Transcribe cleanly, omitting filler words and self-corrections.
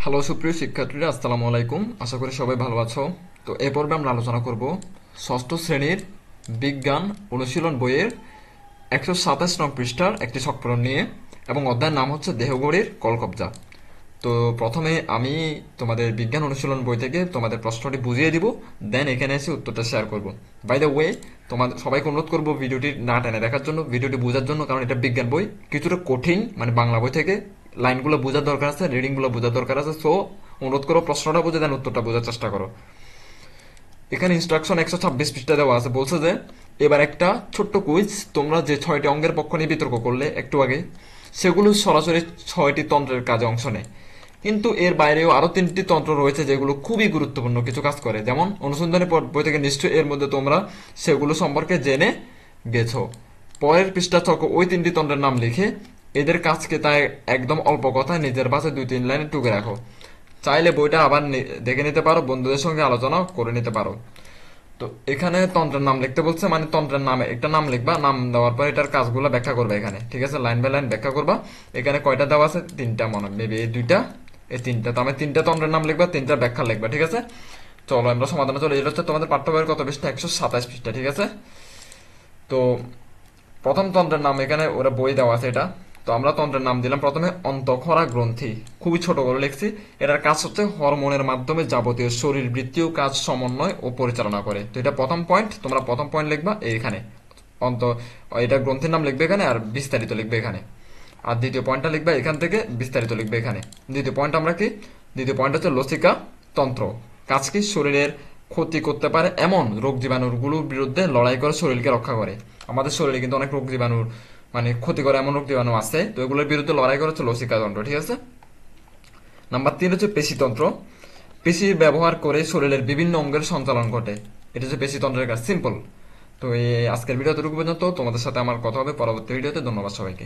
Hello সুপ্রিয় শিক্ষার্থীরা, আসসালামু আলাইকুম। আশা করি সবাই ভালো আছো। তো এ পর্বে আমরা আলোচনা করব ষষ্ঠ শ্রেণীর বিজ্ঞান অনুশীলন বইয়ের 127 নং পৃষ্ঠার একটি সংস্করণ নিয়ে, এবং অধ্যায়ের নাম হচ্ছে দেহগড়ির কলকবজা। তো প্রথমে আমি তোমাদের বিজ্ঞান অনুশীলন বই থেকে তোমাদের প্রশ্নটি বুঝিয়ে দিব, দেন এখানে এসে উত্তরটা শেয়ার করব। বাই দ্য ওয়ে, তোমাদের সবাইকে অনুরোধ করবো ভিডিওটি না টেনে দেখার জন্য, ভিডিওটি বোঝার জন্য, কারণ এটা বিজ্ঞান বই, কিছুটা কঠিন, মানে বাংলা বই থেকে লাইনগুলো বোঝার দরকার আছে, রিডিংগুলো বোঝার দরকার আছে। সো অনুরোধ করো প্রশ্নটা বুঝে দেন উত্তরটা বোঝার চেষ্টা করো। এখানে ইনস্ট্রাকশন 126 পৃষ্ঠা দেওয়া আছে, বলছে যে এবার একটা ছোট্ট কুইজ। তোমরা যে 6টি অঙ্গের পক্ষ নিয়ে বিতর্ক করলে একটু আগে, সেগুলো সরাসরি 6টি তন্ত্রের কাজে অংশ নেয়, কিন্তু এর বাইরেও আরো 3টি তন্ত্র রয়েছে যেগুলো খুবই গুরুত্বপূর্ণ কিছু কাজ করে। যেমন অনুসন্ধানী বই থেকে নিশ্চয়ই এর মধ্যে তোমরা সেগুলো সম্পর্কে জেনে গেছো। পরের পৃষ্ঠা চক ওই 3টি তন্ত্রের নাম লিখে এদের কাজকে তাই একদম অল্প কথায় নিজের ভাষায় 2-3 লাইনে টুকে রাখো। চাইলে বইটা আবার দেখে নিতে পারো, বন্ধুদের সঙ্গে আলোচনা করে নিতে পারো। তো এখানে তন্ত্রের নাম লিখতে বলছে, মানে তন্ত্রের নামে একটা নাম লিখবা, নাম দেওয়ার পর এটার কাজগুলো ব্যাখ্যা করবে এখানে, ঠিক আছে? লাইন বাই লাইন ব্যাখ্যা করবা। এখানে কয়টা দেওয়া আছে? 3টা, মনে মেবি এই 2টা, এই 3টা। তো আমি 3টা তন্ত্রের নাম লিখবা, 3টা ব্যাখ্যা লিখবা, ঠিক আছে? চলো আমরা সমাধানে চলে। এটা হচ্ছে তোমাদের পাঠ্য বইয়ের কত পৃষ্ঠা? 127 পৃষ্ঠা, ঠিক আছে? তো প্রথম তন্ত্রের নাম এখানে ওরা বই দেওয়া আছে এটা। তো আমরা তন্ত্রের নাম দিলাম প্রথমে অন্তঃক্ষরা গ্রন্থি, খুবই ছোট করে লিখছি। এটার কাজ হচ্ছে হরমোনের মাধ্যমে যাবতীয় শরীরবৃত্তীয় কাজ সমন্বয় ও পরিচালনা করে। তো এটা প্রথম পয়েন্ট, তোমরা প্রথম পয়েন্ট লিখবা এইখানে অন্ত, এটা গ্রন্থের নাম লিখবে এখানে, আর বিস্তারিত লিখবে এখানে। আর দ্বিতীয় পয়েন্টটা লিখবে এখান থেকে, বিস্তারিত লিখবে এখানে। দ্বিতীয় পয়েন্ট আমরা কি? দ্বিতীয় পয়েন্ট হচ্ছে লসিকা তন্ত্র। কাজ কি? শরীরের ক্ষতি করতে পারে এমন রোগ জীবাণুগুলোর বিরুদ্ধে লড়াই করে শরীরকে রক্ষা করে। আমাদের শরীরে কিন্তু অনেক রোগ জীবাণুর, মানে ক্ষতি করে এমন রোগ জীবাণু আছে, তো এগুলোর বিরুদ্ধে লড়াই করে হচ্ছে লসিকা তন্ত্র, ঠিক আছে? নাম্বার 3 হচ্ছে পেশিতন্ত্র। পেশির ব্যবহার করে শরীরের বিভিন্ন অঙ্গের সঞ্চালন ঘটে। এটা হচ্ছে পেশিতন্ত্রের কাজ, সিম্পল। তো এই আজকের ভিডিও এতটুকু পর্যন্ত। তোমাদের সাথে আমার কথা হবে পরবর্তী ভিডিওতে। ধন্যবাদ সবাইকে।